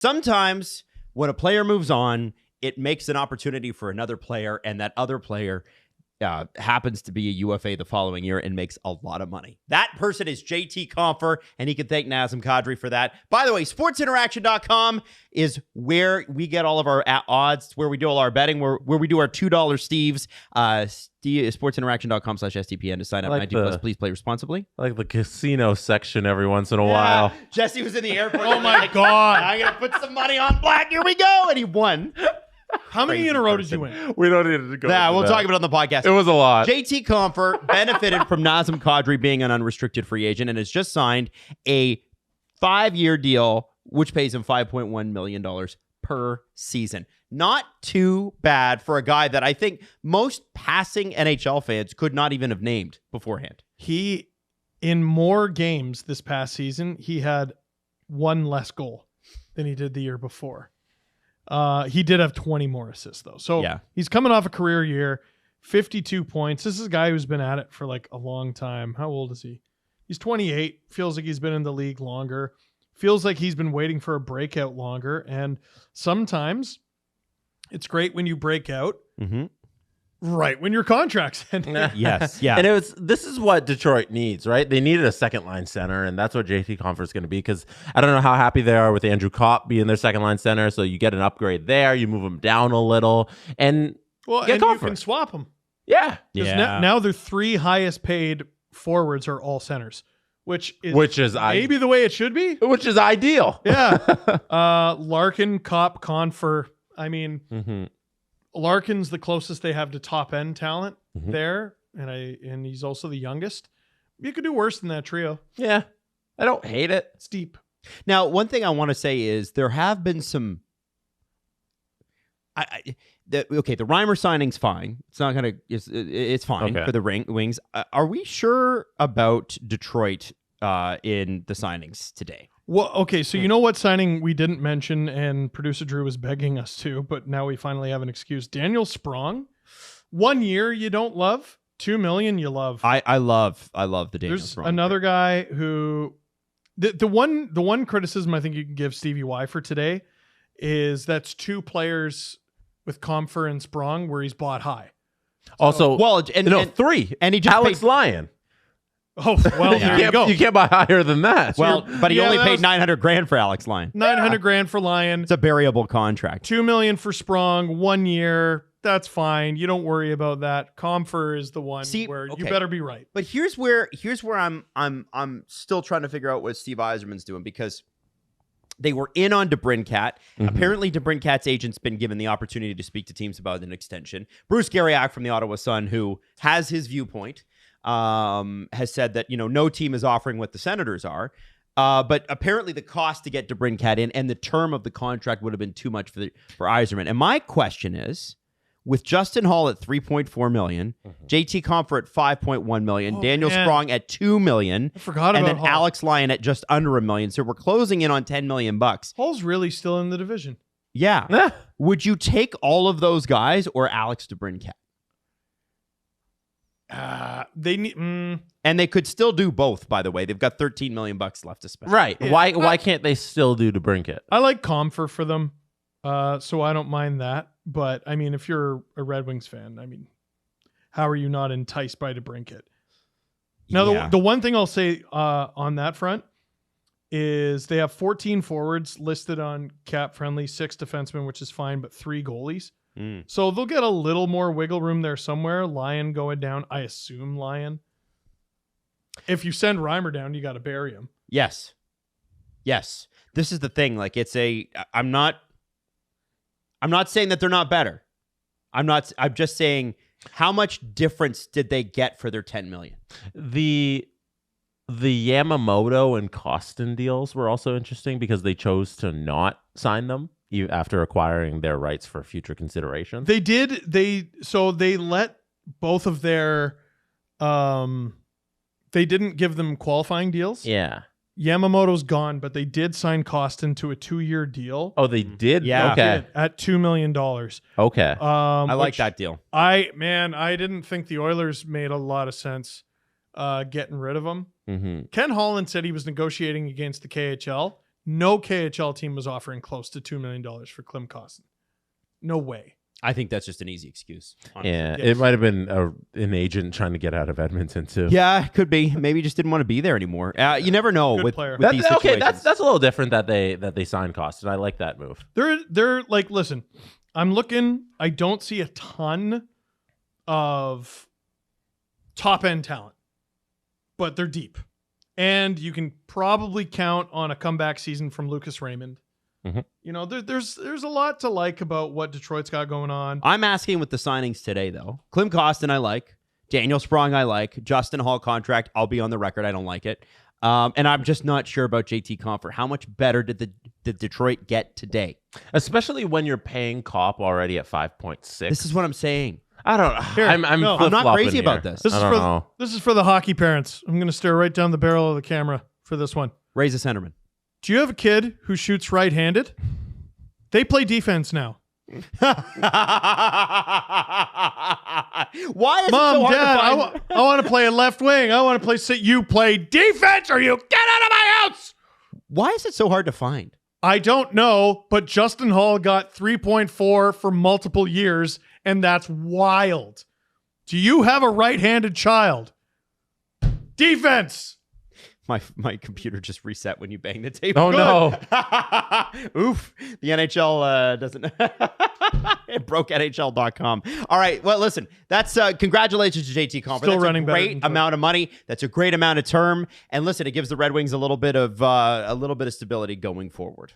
Sometimes when a player moves on, it makes an opportunity for another player, and that other player happens to be a UFA the following year and makes a lot of money. That person is JT Compher, and he can thank Nazem Kadri for that. By the way, sportsinteraction.com is where we get all of our odds, where we do all our betting, where we do our $2 Steves. Sportsinteraction.com/STPN to sign up. 19 plus, please play responsibly. Like the casino section every once in a while. Jesse was in the airport. Oh my God. I'm going to put some money on black. Here we go. And he won. How many in a row did you win? We don't need to go. Yeah, we'll talk about it on the podcast. It was a lot. JT Compher benefited from Nazem Kadri being an unrestricted free agent and has just signed a 5-year deal, which pays him $5.1 million per season. Not too bad for a guy that I think most passing NHL fans could not even have named beforehand. He, in more games this past season, he had one less goal than he did the year before. He did have 20 more assists, though. So he's coming off a career year, 52 points. This is a guy who's been at it for like a long time. How old is he? He's 28. Feels like he's been in the league longer. Feels like he's been waiting for a breakout longer. And sometimes it's great when you break out right when your contract's ending. Yes. Yeah. And this is what Detroit needs, right? They needed a second line center, and that's what JT Compher is going to be, because I don't know how happy they are with Andrew Kopp being their second line center. So you get an upgrade there, you move him down a little, and you can swap them. Yeah. Now their 3 highest paid forwards are all centers, which is maybe the way it should be. Which is ideal. Yeah. Larkin, Kopp, Compher. I mean, Larkin's the closest they have to top end talent there, and he's also the youngest. You could do worse than that trio. Yeah, I don't hate it. It's deep. Now, one thing I want to say is there have been some. The Reimer signing's fine. It's not gonna. It's fine for the Wings. Are we sure about Detroit in the signings today? Well, okay, so you know what signing we didn't mention, and producer Drew was begging us to, but now we finally have an excuse. Daniel Sprong, 1 year you don't love, $2 million you love. I love the Daniel Sprong. There's another guy who the one criticism I think you can give Stevie Y for today is that's 2 players with Compher and Sprong where he's bought high. Also, and 3, and he just Alex Lyon. Oh, well, there you go. You can't buy higher than that. Well, but he only paid $900,000 for Alex Lyon. $900,000 for Lyon. It's a variable contract. $2 million for Sprong, 1 year. That's fine. You don't worry about that. Compher is the one where you better be right. But here's where I'm still trying to figure out what Steve Yzerman's doing, because they were in on DeBrincat. Apparently, DeBrincat's agent's been given the opportunity to speak to teams about an extension. Bruce Garriock from the Ottawa Sun, who has his viewpoint, has said that, no team is offering what the Senators are. But apparently the cost to get DeBrincat in and the term of the contract would have been too much for Yzerman. And my question is, with Justin Hall at $3.4 million, JT Compher at $5.1 million, Daniel Sprong at $2 million, I forgot about and then Hall. Alex Lyon at just under $1 million. So we're closing in on $10 million. Hall's really still in the division. Yeah. Would you take all of those guys or Alex DeBrincat? They need, and they could still do both. By the way, they've got $13 million left to spend. Right? Yeah. Why can't they still do DeBrincat? I like Compher for them, so I don't mind that. But I mean, if you're a Red Wings fan, I mean, how are you not enticed by DeBrincat? Now, the one thing I'll say on that front is they have 14 forwards listed on Cap Friendly, 6 defensemen, which is fine, but 3 goalies. So they'll get a little more wiggle room there somewhere. Lyon going down. I assume Lyon. If you send Reimer down, you got to bury him. Yes. This is the thing. Like, I'm not saying that they're not better. I'm just saying, how much difference did they get for their $10 million? The Yamamoto and Costin deals were also interesting because they chose to not sign them after acquiring their rights for future consideration. They did. They let both of their they didn't give them qualifying deals. Yeah. Yamamoto's gone, but they did sign Costin to a 2-year deal. Oh, they did? Yeah. Okay. At $2 million. Okay. I like that deal. I didn't think the Oilers made a lot of sense getting rid of him. Ken Holland said he was negotiating against the KHL. No KHL team was offering close to $2 million for Klim Kostin. No way. I think that's just an easy excuse. Honestly. Yeah, it might have been an agent trying to get out of Edmonton too. Yeah, it could be. Maybe he just didn't want to be there anymore. You never know with these situations. Okay, that's a little different that they signed Kostin. I like that move. They're like, listen, I'm looking. I don't see a ton of top end talent, but they're deep, and you can probably count on a comeback season from Lucas Raymond. Mm-hmm. You know, there's a lot to like about what Detroit's got going on. I'm asking with the signings today, though. Klim Kostin, I like. Daniel Sprong, I like. Justin Hall contract, I'll be on the record. I don't like it. And I'm just not sure about JT Compher. How much better did the Detroit get today? Especially when you're paying Copp already at 5.6. This is what I'm saying. I don't know. Here, I'm not crazy here. about this. This is for the hockey parents. I'm going to stare right down the barrel of the camera for this one. Raise a centerman. Do you have a kid who shoots right-handed? They play defense now. Why is Mom, it so hard Dad, to find? I want to play a left wing. I want to play. You play defense, or you get out of my house. Why is it so hard to find? I don't know, but Justin Hall got 3.4 for multiple years, and that's wild. Do you have a right-handed child? Defense. My computer just reset when you bang the table. Oh, no. Oof. The NHL doesn't. It broke NHL.com. All right. Well, listen, that's congratulations to JT Compher. Still That's running a better great than Detroit. amount of money. That's a great amount of term. And listen, it gives the Red Wings a little bit of stability going forward.